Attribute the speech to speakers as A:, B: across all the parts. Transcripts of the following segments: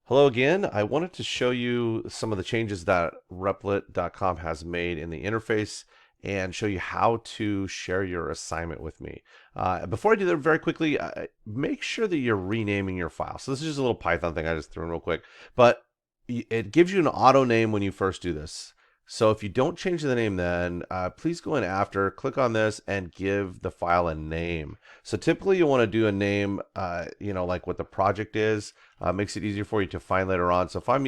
A: Hello again. I wanted to show you some of the changes that Replit.com has made in the interface and show you how to share your assignment with me. Before I do that, very quickly, make sure that you're renaming your file. So this is just a little Python thing I just threw in real quick, but it gives you an auto name when you first do this. So if you don't change the name then, please go in after, click on this, and give the file a name. So typically you want to do a name, like what the project is. Makes it easier for you to find later on. So if I'm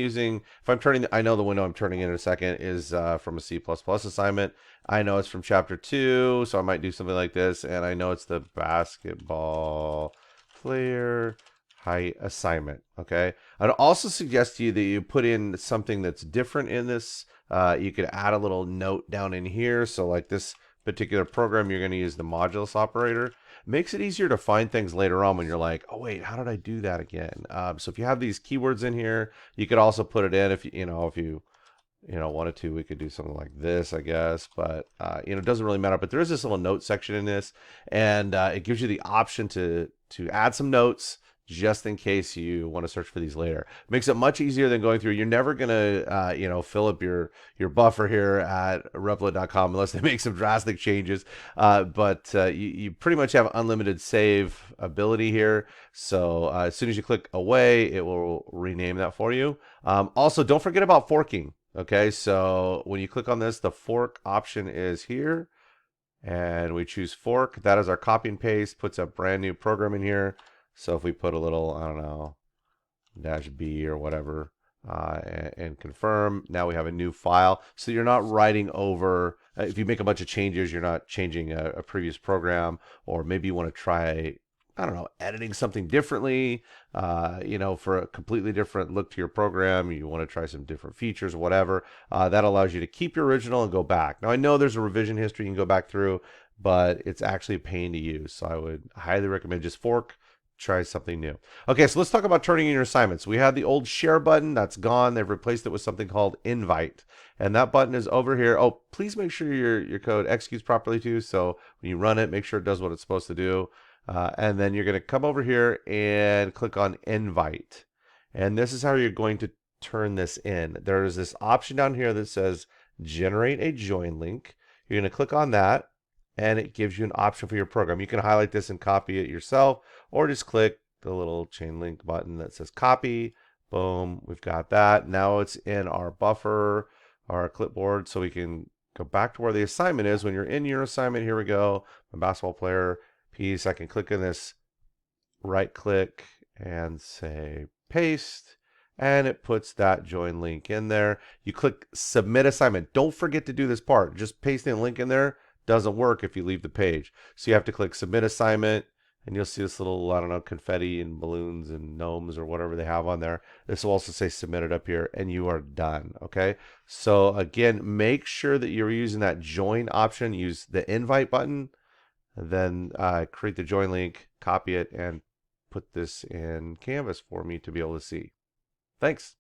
A: turning, I know the window I'm turning in a second is from a C++ assignment. I know it's from chapter 2, so I might do something like this. And I know it's the basketball player height assignment. Okay. I'd also suggest to you that you put in something that's different in this. You could add a little note down in here. So like this particular program, you're going to use the modulus operator. Makes it easier to find things later on when you're like, oh wait, how did I do that again? So if you have these keywords in here, you could also put it in if you wanted to. We could do something like this, I guess, but it doesn't really matter. But there is this little note section in this, and it gives you the option to add some notes just in case you want to search for these later. Makes it much easier than going through. You're never gonna fill up your buffer here at Replit.com unless they make some drastic changes. But you pretty much have unlimited save ability here. So as soon as you click away, it will rename that for you. Also, don't forget about forking. Okay, so when you click on this, the fork option is here, and we choose fork. That is our copy and paste, puts a brand new program in here. So if we put a little, I don't know, -b or whatever, and confirm, now we have a new file. So you're not writing over, if you make a bunch of changes, you're not changing a previous program, or maybe you want to try, I don't know, editing something differently, for a completely different look to your program. You want to try some different features, whatever. That allows you to keep your original and go back. Now, I know there's a revision history you can go back through, but it's actually a pain to use. So I would highly recommend just fork, try something new. Okay, so let's talk about turning in your assignments. We had the old share button, that's gone. They've replaced it with something called invite. And that button is over here. Oh, please make sure your code executes properly too. So when you run it, make sure it does what it's supposed to do. And then you're going to come over here and click on invite. And this is how you're going to turn this in. There's this option down here that says generate a join link. You're going to click on that, and it gives you an option for your program. You can highlight this and copy it yourself, or just click the little chain link button that says copy. Boom, we've got that. Now it's in our buffer, our clipboard, so we can go back to where the assignment is. When you're in your assignment, here we go, my basketball player piece. I can click in this, right click, and say paste, and it puts that join link in there. You click submit assignment. Don't forget to do this part. Just pasting a link in there doesn't work if you leave the page. So you have to click submit assignment, and you'll see this little, I don't know, confetti and balloons and gnomes or whatever they have on there. This will also say submitted up here, and you are done. Okay, so again, make sure that you're using that join option. Use the invite button, and then create the join link, copy it, and put this in Canvas for me to be able to see. Thanks.